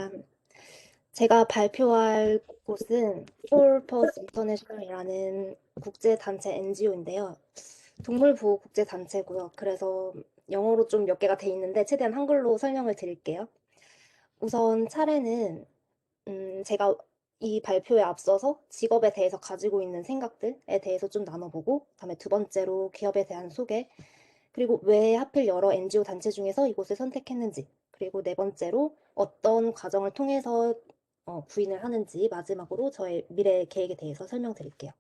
반갑습니다. 제가 발표할 곳은 All Paws International이라는 국제단체 NGO인데요. 동물보호 국제단체고요. 그래서 영어로 좀 몇 개가 돼 있는데 최대한 한글로 설명을 드릴게요. 우선 차례는 제가 이 발표에 앞서서 직업에 대해서 가지고 있는 생각들에 대해서 좀 나눠보고, 그다음에 두 번째로 기업에 대한 소개, 그리고 왜 하필 여러 NGO 단체 중에서 이곳을 선택했는지, 그리고 네 번째로 어떤 과정을 통해서 구인을 하는지, 마지막으로 저의 미래 계획에 대해서 설명드릴게요.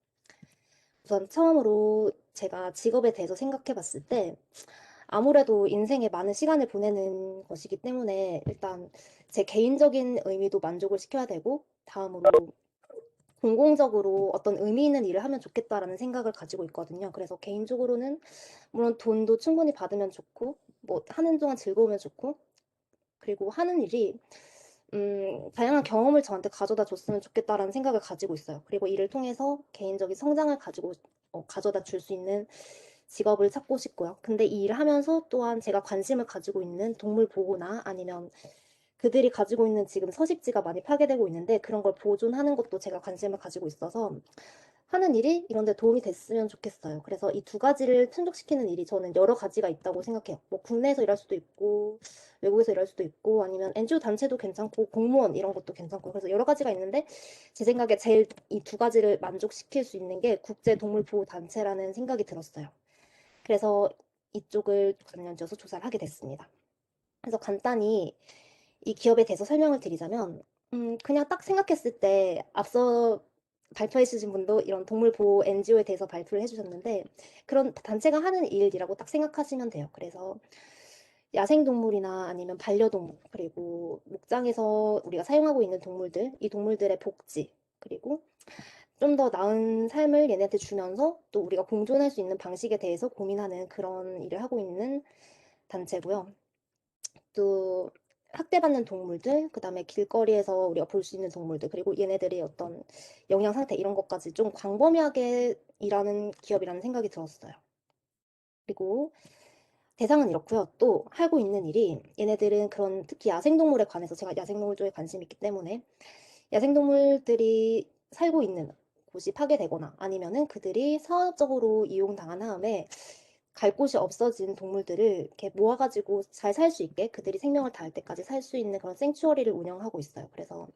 우선 처음으로 제가 직업에 대해서 생각해 봤을 때 아무래도 인생에 많은 시간을 보내는 것이기 때문에 일단 제 개인적인 의미도 만족을 시켜야 되고, 다음으로 공공적으로 어떤 의미 있는 일을 하면 좋겠다라는 생각을 가지고 있거든요. 그래서 개인적으로는 물론 돈도 충분히 받으면 좋고, 뭐 하는 동안 즐거우면 좋고, 그리고 하는 일이 다양한 경험을 저한테 가져다 줬으면 좋겠다라는 생각을 가지고 있어요. 그리고 이를 통해서 개인적인 성장을 가져다 줄 수 있는 직업을 찾고 싶고요. 근데 이 일을 하면서 또한 제가 관심을 가지고 있는 동물 보호나 아니면 그들이 가지고 있는 지금 서식지가 많이 파괴되고 있는데 그런 걸 보존하는 것도 제가 관심을 가지고 있어서 하는 일이 이런 데 도움이 됐으면 좋겠어요. 그래서 이 두 가지를 충족시키는 일이 저는 여러 가지가 있다고 생각해요. 뭐 국내에서 일할 수도 있고 외국에서 일할 수도 있고 아니면 NGO 단체도 괜찮고 공무원 이런 것도 괜찮고, 그래서 여러 가지가 있는데 제 생각에 제일 이 두 가지를 만족시킬 수 있는 게 국제동물보호단체라는 생각이 들었어요. 그래서 이쪽을 관련지어서 조사를 하게 됐습니다. 그래서 간단히 이 기업에 대해서 설명을 드리자면, 그냥 딱 생각했을 때 앞서 발표해 주신 분도 이런 동물 보호 NGO에 대해서 발표를 해 주셨는데 그런 단체가 하는 일이라고 딱 생각하시면 돼요. 그래서 야생동물이나 아니면 반려동물, 그리고 목장에서 우리가 사용하고 있는 동물들, 이 동물들의 복지, 그리고 좀 더 나은 삶을 얘네한테 주면서 또 우리가 공존할 수 있는 방식에 대해서 고민하는 그런 일을 하고 있는 단체고요. 또 학대받는 동물들, 그다음에 길거리에서 우리가 볼 수 있는 동물들, 그리고 얘네들의 어떤 영양 상태 이런 것까지 좀 광범위하게 일하는 기업이라는 생각이 들었어요. 그리고 대상은 이렇고요. 또 하고 있는 일이, 얘네들은 그런 특히 야생동물에 관해서, 제가 야생동물 쪽에 관심이 있기 때문에 야생동물들이 살고 있는 곳이 파괴되거나 아니면은 그들이 상업적으로 이용당한 다음에 갈 곳이 없어진 동물들을 이렇게 모아가지고 잘 살 수 있게, 그들이 생명을 다할 때까지 살 수 있는 그런 생추어리를 운영하고 있어요. 그래서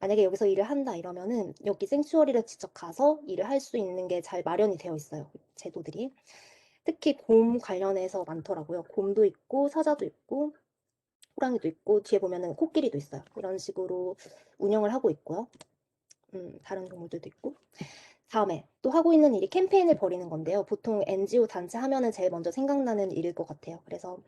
만약에 여기서 일을 한다 이러면은 여기 생추어리를 직접 가서 일을 할 수 있는 게 잘 마련이 되어 있어요. 제도들이. 특히 곰 관련해서 많더라고요. 곰도 있고 사자도 있고 호랑이도 있고 뒤에 보면은 코끼리도 있어요. 이런 식으로 운영을 하고 있고요. 다른 동물들도 있고. 다음에 또 하고 있는 일이 캠페인을 벌이는 건데요. 보통 NGO 단체 하면은 제일 먼저 생각나는 일일 것 같아요. 그래서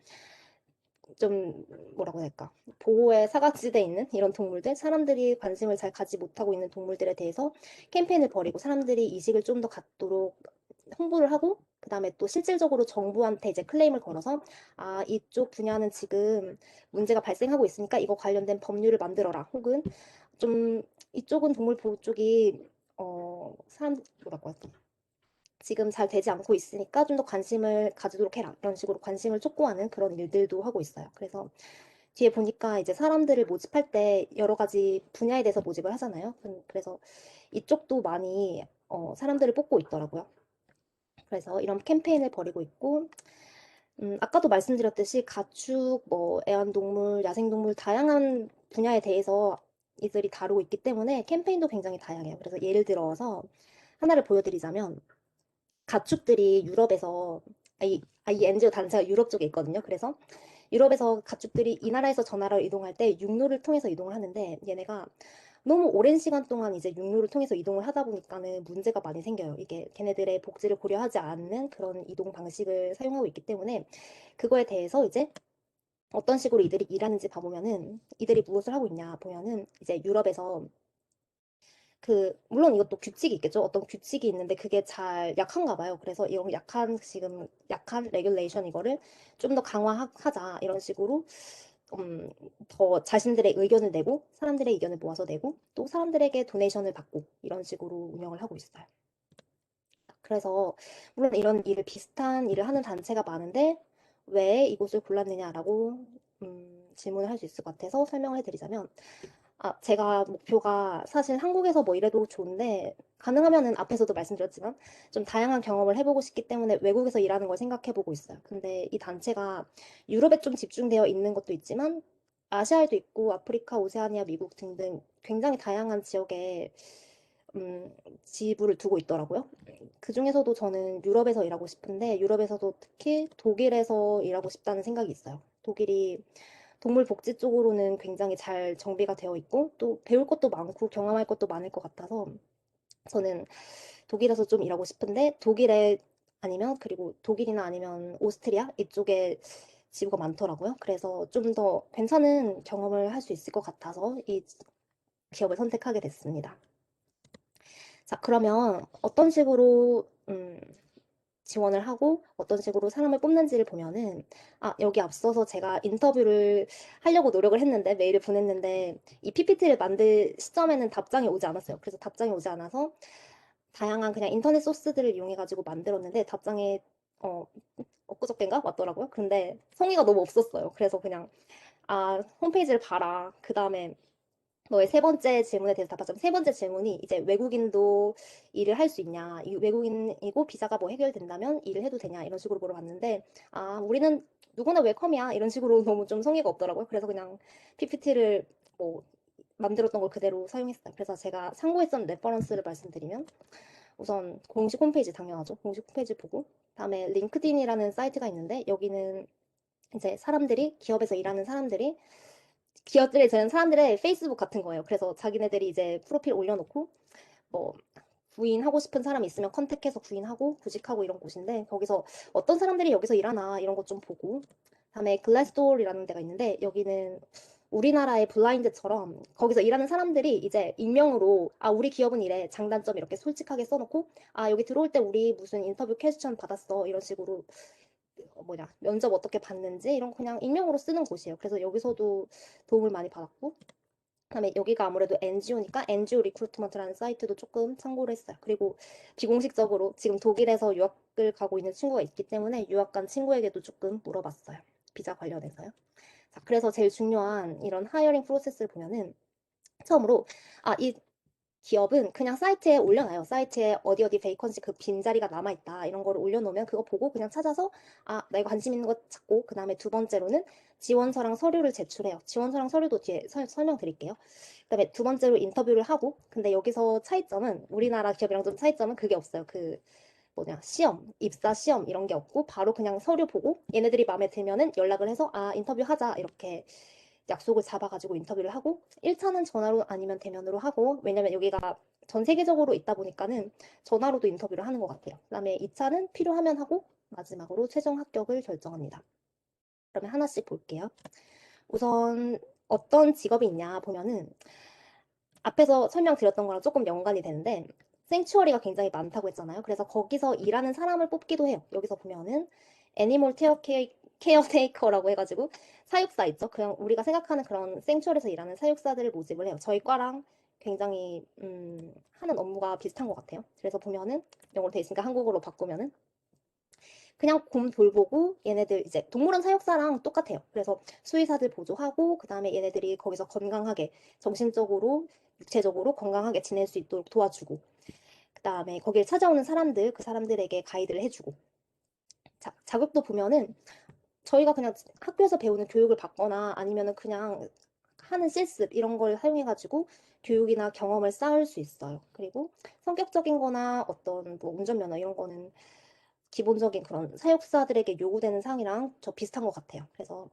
좀 뭐라고 해야 할까? 보호의 사각지대에 있는 이런 동물들, 사람들이 관심을 잘 가지 못하고 있는 동물들에 대해서 캠페인을 벌이고 사람들이 이식을 좀 더 갖도록 홍보를 하고, 그다음에 또 실질적으로 정부한테 이제 클레임을 걸어서 아, 이쪽 분야는 지금 문제가 발생하고 있으니까 이거 관련된 법률을 만들어라. 혹은 좀 이쪽은 동물 보호 쪽이 뭐라고 하지? 지금 잘 되지 않고 있으니까 좀 더 관심을 가지도록 해라. 이런 식으로 관심을 촉구하는 그런 일들도 하고 있어요. 그래서 뒤에 보니까 이제 사람들을 모집할 때 여러 가지 분야에 대해서 모집을 하잖아요. 그래서 이쪽도 많이 사람들을 뽑고 있더라고요. 그래서 이런 캠페인을 벌이고 있고, 아까도 말씀드렸듯이 가축, 뭐 애완동물, 야생동물 다양한 분야에 대해서 이들이 다루고 있기 때문에 캠페인도 굉장히 다양해요. 그래서 예를 들어서 하나를 보여드리자면, 가축들이 유럽에서 이 NGO 단체가 유럽 쪽에 있거든요. 그래서 유럽에서 가축들이 이 나라에서 저 나라로 이동할 때 육로를 통해서 이동을 하는데 얘네가 너무 오랜 시간 동안 이제 육로를 통해서 이동을 하다 보니까는 문제가 많이 생겨요. 이게 걔네들의 복지를 고려하지 않는 그런 이동 방식을 사용하고 있기 때문에 그거에 대해서 이제 어떤 식으로 이들이 일하는지 봐보면은, 이들이 무엇을 하고 있냐 보면은 이제 유럽에서 물론 이것도 규칙이 있겠죠. 어떤 규칙이 있는데 그게 잘 약한가 봐요. 그래서 이런 지금 약한 레귤레이션 이거를 좀 더 강화하자 이런 식으로 더 자신들의 의견을 내고 사람들의 의견을 모아서 내고 또 사람들에게 도네이션을 받고 이런 식으로 운영을 하고 있어요. 그래서 물론 이런 일을 비슷한 일을 하는 단체가 많은데 왜 이곳을 골랐느냐라고 질문을 할 수 있을 것 같아서 설명을 해드리자면, 제가 목표가 사실 한국에서 뭐 이래도 좋은데, 가능하면은 앞에서도 말씀드렸지만, 좀 다양한 경험을 해보고 싶기 때문에 외국에서 일하는 걸 생각해보고 있어요. 근데 이 단체가 유럽에 좀 집중되어 있는 것도 있지만, 아시아에도 있고, 아프리카, 오세아니아, 미국 등등 굉장히 다양한 지역에 음, 지부를 두고 있더라고요. 그 중에서도 저는 유럽에서 일하고 싶은데, 유럽에서도 특히 독일에서 일하고 싶다는 생각이 있어요. 독일이 동물 복지 쪽으로는 굉장히 잘 정비가 되어 있고, 또 배울 것도 많고, 경험할 것도 많을 것 같아서, 저는 독일에서 좀 일하고 싶은데, 독일에 아니면, 그리고 독일이나 아니면 오스트리아 이쪽에 지부가 많더라고요. 그래서 좀 더 괜찮은 경험을 할 수 있을 것 같아서 이 기업을 선택하게 됐습니다. 자, 그러면 어떤 식으로 지원을 하고 어떤 식으로 사람을 뽑는지를 보면은, 여기 앞서서 제가 인터뷰를 하려고 노력을 했는데 메일을 보냈는데 이 PPT를 만들 시점에는 답장이 오지 않았어요. 그래서 답장이 오지 않아서 다양한 그냥 인터넷 소스들을 이용해가지고 만들었는데 답장이 어, 엊그저께인가 왔더라고요. 근데 성의가 너무 없었어요. 그래서 그냥 홈페이지를 봐라. 그 다음에 너의 세 번째 질문에 대해서 답하자면, 세 번째 질문이 이제 외국인도 일을 할 수 있냐, 외국인이고 비자가 뭐 해결된다면 일을 해도 되냐 이런 식으로 물어봤는데, 우리는 누구나 웰컴이야 이런 식으로 너무 좀 성의가 없더라고요. 그래서 그냥 PPT를 뭐 만들었던 걸 그대로 사용했어요. 그래서 제가 참고했던 레퍼런스를 말씀드리면, 우선 공식 홈페이지 당연하죠. 공식 홈페이지 보고, 다음에 링크드인이라는 사이트가 있는데 여기는 이제 사람들이, 기업에서 일하는 사람들이, 기업들이 되는 사람들의 페이스북 같은 거예요. 그래서 자기네들이 이제 프로필 올려놓고 뭐 구인하고 싶은 사람이 있으면 컨택해서 구인하고 구직하고 이런 곳인데, 거기서 어떤 사람들이 여기서 일하나 이런 것 좀 보고, 다음에 글래스도어라는 데가 있는데 여기는 우리나라의 블라인드처럼 거기서 일하는 사람들이 이제 익명으로 우리 기업은 이래 장단점 이렇게 솔직하게 써놓고, 여기 들어올 때 우리 무슨 인터뷰 퀘스천 받았어 이런 식으로 면접 어떻게 봤는지 이런 거 그냥 익명으로 쓰는 곳이에요. 그래서 여기서도 도움을 많이 받았고, 그다음에 여기가 아무래도 NGO니까 NGO 리크루트먼트라는 사이트도 조금 참고를 했어요. 그리고 비공식적으로 지금 독일에서 유학을 가고 있는 친구가 있기 때문에 유학 간 친구에게도 조금 물어봤어요. 비자 관련해서요. 자, 그래서 제일 중요한 이런 하이어링 프로세스를 보면은, 처음으로 이 기업은 그냥 사이트에 올려놔요. 사이트에 어디 어디 베이컨시 그 빈자리가 남아있다 이런 거를 올려놓으면 그거 보고 그냥 찾아서 나 이거 관심 있는 거 찾고, 그 다음에 두 번째로는 지원서랑 서류를 제출해요. 지원서랑 서류도 뒤에 설명드릴게요. 그다음에 두 번째로 인터뷰를 하고, 근데 여기서 차이점은, 우리나라 기업이랑 좀 차이점은 그게 없어요. 시험, 입사 시험 이런 게 없고 바로 그냥 서류 보고 얘네들이 마음에 들면은 연락을 해서 인터뷰 하자 이렇게 약속을 잡아가지고 인터뷰를 하고, 1차는 전화로 아니면 대면으로 하고, 왜냐면 여기가 전 세계적으로 있다 보니까는 전화로도 인터뷰를 하는 것 같아요. 그다음에 2차는 필요하면 하고, 마지막으로 최종 합격을 결정합니다. 그러면 하나씩 볼게요. 우선 어떤 직업이 있냐 보면은, 앞에서 설명드렸던 거랑 조금 연관이 되는데, 생추어리가 굉장히 많다고 했잖아요. 그래서 거기서 일하는 사람을 뽑기도 해요. 여기서 보면은 애니멀 케어테이커라고 해가지고 사육사 있죠. 그냥 우리가 생각하는 그런 생추어리에서 일하는 사육사들을 모집을 해요. 저희 과랑 굉장히 하는 업무가 비슷한 것 같아요. 그래서 보면은 영어로 돼 있으니까 한국어로 바꾸면은 그냥 곰 돌보고, 얘네들 이제 동물원 사육사랑 똑같아요. 그래서 수의사들 보조하고, 그 다음에 얘네들이 거기서 건강하게, 정신적으로 육체적으로 건강하게 지낼 수 있도록 도와주고, 그 다음에 거기를 찾아오는 사람들, 그 사람들에게 가이드를 해주고. 자격도 보면은 저희가 그냥 학교에서 배우는 교육을 받거나 아니면은 그냥 하는 실습 이런 걸 사용해가지고 교육이나 경험을 쌓을 수 있어요. 그리고 성격적인 거나 어떤 뭐 운전면허 이런 거는 기본적인 그런 사육사들에게 요구되는 사항이랑 저 비슷한 것 같아요. 그래서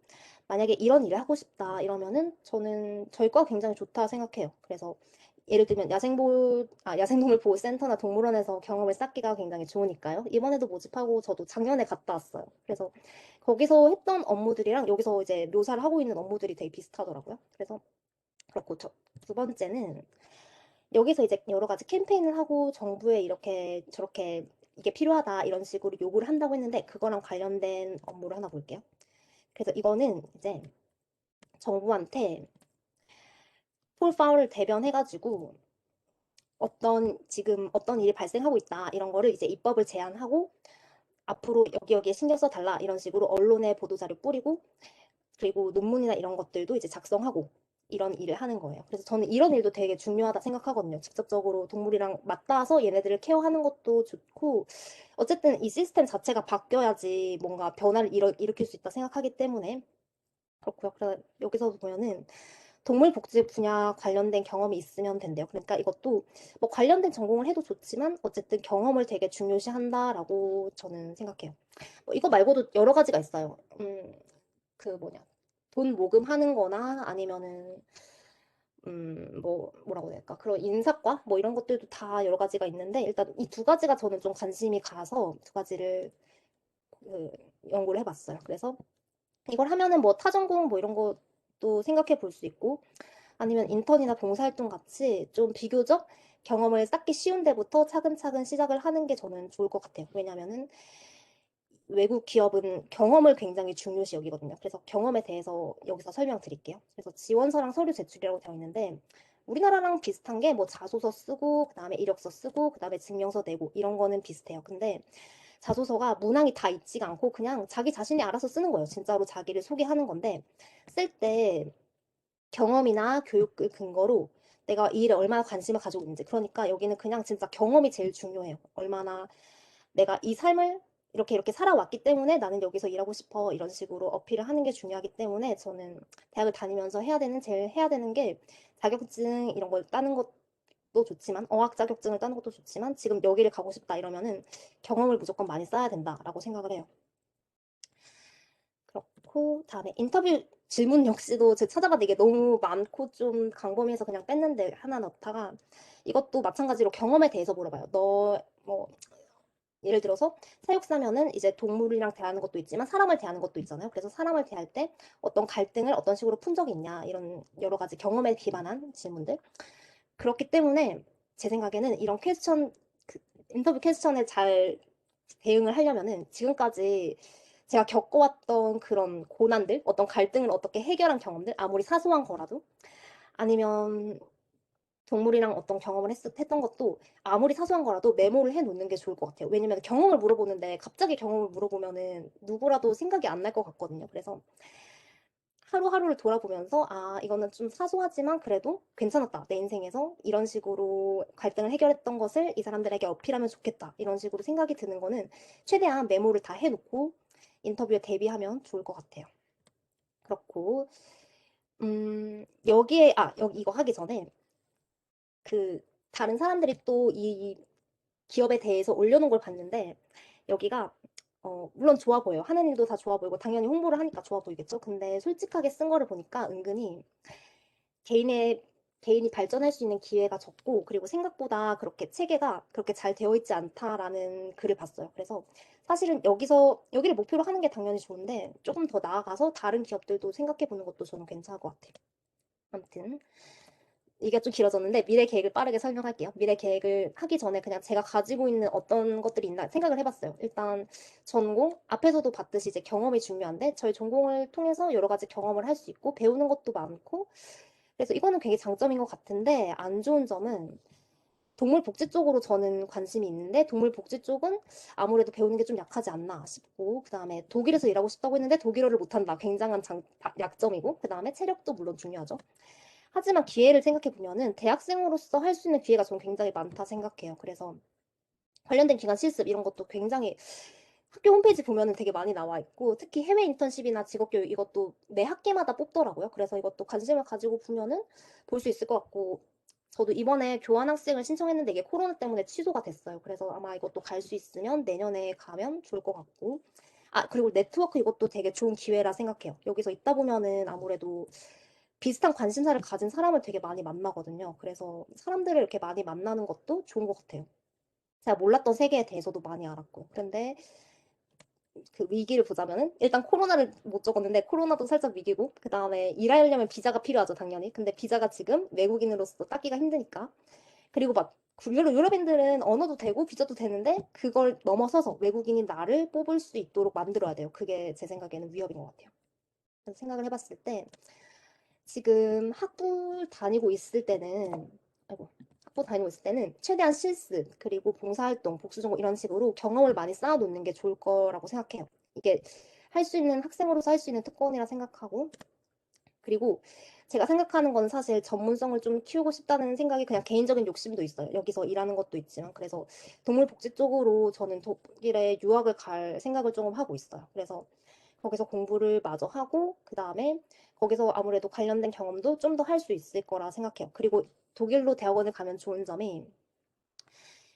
만약에 이런 일을 하고 싶다 이러면은 저는 저희 과 굉장히 좋다 생각해요. 그래서 예를 들면 야생동물 보호센터나 동물원에서 경험을 쌓기가 굉장히 좋으니까요. 이번에도 모집하고 저도 작년에 갔다 왔어요. 그래서 거기서 했던 업무들이랑 여기서 이제 묘사를 하고 있는 업무들이 되게 비슷하더라고요. 그래서 그렇고, 두 번째는 여기서 이제 여러 가지 캠페인을 하고 정부에 이렇게 저렇게 이게 필요하다 이런 식으로 요구를 한다고 했는데, 그거랑 관련된 업무를 하나 볼게요. 그래서 이거는 이제 정부한테 폴파워를 대변해가지고 지금 어떤 일이 발생하고 있다 이런 거를 이제 입법을 제안하고, 앞으로 여기에 신경 써달라 이런 식으로 언론에 보도자료 뿌리고, 그리고 논문이나 이런 것들도 이제 작성하고 이런 일을 하는 거예요. 그래서 저는 이런 일도 되게 중요하다 생각하거든요. 직접적으로 동물이랑 맞닿아서 얘네들을 케어하는 것도 좋고, 어쨌든 이 시스템 자체가 바뀌어야지 뭔가 변화를 일으킬 수 있다 생각하기 때문에 그렇고요. 그래서 여기서 보면은 동물 복지 분야 관련된 경험이 있으면 된대요. 그러니까 이것도 뭐 관련된 전공을 해도 좋지만 어쨌든 경험을 되게 중요시한다라고 저는 생각해요. 뭐 이거 말고도 여러 가지가 있어요. 그 뭐냐. 돈 모금하는 거나 아니면은 뭐 뭐라고 해야 될까? 그런 인사과 뭐 이런 것들도 다 여러 가지가 있는데 일단 이 두 가지가 저는 좀 관심이 가서 두 가지를 그 연구를 해봤어요. 그래서 이걸 하면은 뭐 타전공 뭐 이런 것도 생각해 볼 수 있고 아니면 인턴이나 봉사활동 같이 좀 비교적 경험을 쌓기 쉬운 데부터 차근차근 시작을 하는 게 저는 좋을 것 같아요. 왜냐면은 외국 기업은 경험을 굉장히 중요시 여기거든요. 그래서 경험에 대해서 여기서 설명드릴게요. 그래서 지원서랑 서류 제출이라고 되어 있는데 우리나라랑 비슷한 게 뭐 자소서 쓰고 그다음에 이력서 쓰고 그다음에 증명서 내고 이런 거는 비슷해요. 근데 자소서가 문항이 다 있지가 않고 그냥 자기 자신이 알아서 쓰는 거예요. 진짜로 자기를 소개하는 건데 쓸 때 경험이나 교육을 근거로 내가 이 일에 얼마나 관심을 가지고 있는지. 그러니까 여기는 그냥 진짜 경험이 제일 중요해요. 얼마나 내가 이 삶을 이렇게 이렇게 살아왔기 때문에 나는 여기서 일하고 싶어. 이런 식으로 어필을 하는 게 중요하기 때문에 저는 대학을 다니면서 제일 해야 되는 게 자격증 이런 걸 따는 것도 좋지만, 어학 자격증을 따는 것도 좋지만, 지금 여기를 가고 싶다 이러면은 경험을 무조건 많이 쌓아야 된다라고 생각을 해요. 그렇고, 다음에 인터뷰 질문 역시도 제가 찾아봤는데 이게 너무 많고 좀 광범위해서 그냥 뺐는데 하나 넣다가 이것도 마찬가지로 경험에 대해서 물어봐요. 뭐, 예를 들어서 사육사면은 이제 동물이랑 대하는 것도 있지만 사람을 대하는 것도 있잖아요. 그래서 사람을 대할 때 어떤 갈등을 어떤 식으로 푼 적이 있냐 이런 여러 가지 경험에 기반한 질문들. 그렇기 때문에 제 생각에는 이런 인터뷰 퀘스천에 잘 대응을 하려면은 지금까지 제가 겪어왔던 그런 고난들, 어떤 갈등을 어떻게 해결한 경험들, 아무리 사소한 거라도 아니면 동물이랑 어떤 경험을 했던 것도 아무리 사소한 거라도 메모를 해놓는 게 좋을 것 같아요. 왜냐면 경험을 물어보는데 갑자기 경험을 물어보면은 누구라도 생각이 안 날 것 같거든요. 그래서 하루하루를 돌아보면서 아, 이거는 좀 사소하지만 그래도 괜찮았다. 내 인생에서 이런 식으로 갈등을 해결했던 것을 이 사람들에게 어필하면 좋겠다. 이런 식으로 생각이 드는 거는 최대한 메모를 다 해놓고 인터뷰에 대비하면 좋을 것 같아요. 그렇고, 여기 이거 하기 전에 그 다른 사람들이 또 이 기업에 대해서 올려놓은 걸 봤는데 여기가 물론 좋아 보여요. 하는 일도 다 좋아 보이고 당연히 홍보를 하니까 좋아 보이겠죠. 근데 솔직하게 쓴 거를 보니까 은근히 개인의 개인이 발전할 수 있는 기회가 적고 그리고 생각보다 그렇게 체계가 그렇게 잘 되어 있지 않다라는 글을 봤어요. 그래서 사실은 여기를 목표로 하는 게 당연히 좋은데 조금 더 나아가서 다른 기업들도 생각해 보는 것도 저는 괜찮을 것 같아요. 아무튼 이게 좀 길어졌는데 미래 계획을 빠르게 설명할게요. 미래 계획을 하기 전에 그냥 제가 가지고 있는 어떤 것들이 있나 생각을 해봤어요. 일단 전공 앞에서도 봤듯이 이제 경험이 중요한데 저희 전공을 통해서 여러 가지 경험을 할 수 있고 배우는 것도 많고 그래서 이거는 굉장히 장점인 것 같은데 안 좋은 점은 동물 복지 쪽으로 저는 관심이 있는데 동물 복지 쪽은 아무래도 배우는 게 좀 약하지 않나 싶고 그다음에 독일에서 일하고 싶다고 했는데 독일어를 못한다. 굉장한 약점이고 그다음에 체력도 물론 중요하죠. 하지만 기회를 생각해 보면은 대학생으로서 할 수 있는 기회가 저는 굉장히 많다 생각해요. 그래서 관련된 기관 실습 이런 것도 굉장히 학교 홈페이지 보면은 되게 많이 나와 있고 특히 해외 인턴십이나 직업교육 이것도 매 학기마다 뽑더라고요. 그래서 이것도 관심을 가지고 보면은 볼 수 있을 것 같고 저도 이번에 교환학생을 신청했는데 이게 코로나 때문에 취소가 됐어요. 그래서 아마 이것도 갈 수 있으면 내년에 가면 좋을 것 같고 아 그리고 네트워크 이것도 되게 좋은 기회라 생각해요. 여기서 있다 보면은 아무래도 비슷한 관심사를 가진 사람을 되게 많이 만나거든요. 그래서 사람들을 이렇게 많이 만나는 것도 좋은 것 같아요. 제가 몰랐던 세계에 대해서도 많이 알았고요. 그런데 그 위기를 보자면은 일단 코로나를 못 적었는데 코로나도 살짝 위기고 그 다음에 일하려면 비자가 필요하죠 당연히. 근데 비자가 지금 외국인으로서 따기가 힘드니까. 그리고 막 유럽인들은 언어도 되고 비자도 되는데 그걸 넘어서서 외국인인 나를 뽑을 수 있도록 만들어야 돼요. 그게 제 생각에는 위협인 것 같아요. 그래서 생각을 해봤을 때 지금 학부 다니고 있을 때는 아이고 학부 다니고 있을 때는 최대한 실습 그리고 봉사활동 복수전공 이런 식으로 경험을 많이 쌓아놓는 게 좋을 거라고 생각해요. 이게 할 수 있는 학생으로서 할 수 있는 특권이라 생각하고 그리고 제가 생각하는 건 사실 전문성을 좀 키우고 싶다는 생각이 그냥 개인적인 욕심도 있어요. 여기서 일하는 것도 있지만 그래서 동물복지 쪽으로 저는 독일에 유학을 갈 생각을 조금 하고 있어요. 그래서 거기서 공부를 마저 하고 그다음에 거기서 아무래도 관련된 경험도 좀 더 할 수 있을 거라 생각해요. 그리고 독일로 대학원을 가면 좋은 점이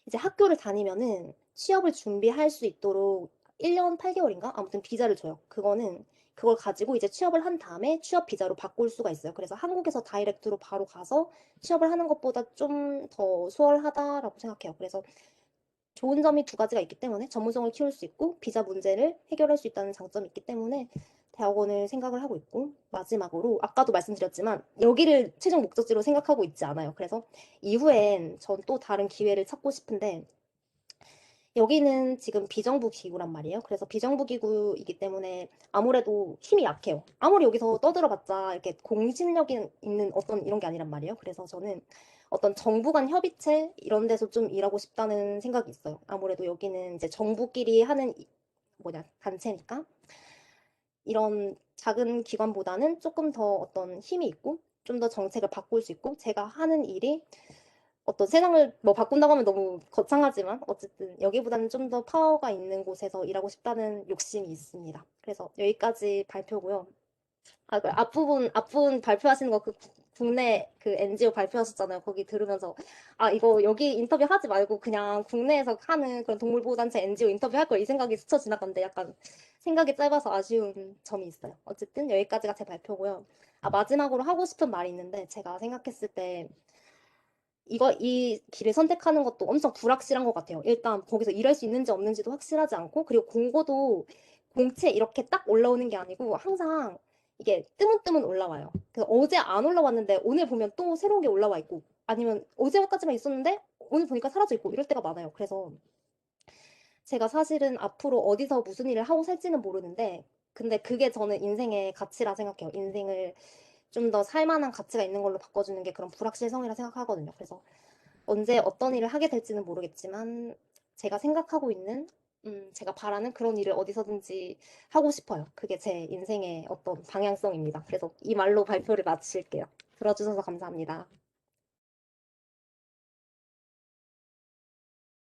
이제 학교를 다니면은 취업을 준비할 수 있도록 1년 8개월인가? 아무튼 비자를 줘요. 그걸 가지고 이제 취업을 한 다음에 취업 비자로 바꿀 수가 있어요. 그래서 한국에서 다이렉트로 바로 가서 취업을 하는 것보다 좀 더 수월하다라고 생각해요. 그래서 좋은 점이 두 가지가 있기 때문에 전문성을 키울 수 있고 비자 문제를 해결할 수 있다는 장점이 있기 때문에 대학원을 생각을 하고 있고 마지막으로 아까도 말씀드렸지만 여기를 최종 목적지로 생각하고 있지 않아요. 그래서 이후엔 전 또 다른 기회를 찾고 싶은데 여기는 지금 비정부 기구란 말이에요. 그래서 비정부 기구이기 때문에 아무래도 힘이 약해요. 아무리 여기서 떠들어봤자 이렇게 공신력이 있는 어떤 이런 게 아니란 말이에요. 그래서 저는 어떤 정부 간 협의체 이런 데서 좀 일하고 싶다는 생각이 있어요. 아무래도 여기는 이제 정부끼리 하는 단체니까 이런 작은 기관보다는 조금 더 어떤 힘이 있고 좀 더 정책을 바꿀 수 있고 제가 하는 일이 어떤 세상을 뭐 바꾼다고 하면 너무 거창하지만 어쨌든 여기보다는 좀 더 파워가 있는 곳에서 일하고 싶다는 욕심이 있습니다. 그래서 여기까지 발표고요. 아, 그 앞부분 발표하시는 거 그 국내 그 NGO 발표하셨잖아요. 거기 들으면서 아, 이거 여기 인터뷰 하지 말고 그냥 국내에서 하는 그런 동물보호단체 NGO 인터뷰 할 걸 이 생각이 스쳐 지나갔는데 약간 생각이 짧아서 아쉬운 점이 있어요. 어쨌든 여기까지가 제 발표고요. 아, 마지막으로 하고 싶은 말이 있는데 제가 생각했을 때 이 길을 선택하는 것도 엄청 불확실한 것 같아요. 일단 거기서 일할 수 있는지 없는지도 확실하지 않고, 그리고 공고도 공채 이렇게 딱 올라오는 게 아니고 항상 이게 뜨문뜨문 올라와요. 그래서 어제 안 올라왔는데 오늘 보면 또 새로운 게 올라와 있고, 아니면 어제까지만 있었는데 오늘 보니까 사라져 있고 이럴 때가 많아요. 그래서 제가 사실은 앞으로 어디서 무슨 일을 하고 살지는 모르는데, 근데 그게 저는 인생의 가치라 생각해요. 인생을 좀 더 살만한 가치가 있는 걸로 바꿔주는 게 그런 불확실성이라 생각하거든요. 그래서 언제 어떤 일을 하게 될지는 모르겠지만 제가 생각하고 있는 제가 바라는 그런 일을 어디서든지 하고 싶어요. 그게 제 인생의 어떤 방향성입니다. 그래서 이 말로 발표를 마칠게요. 들어주셔서 감사합니다.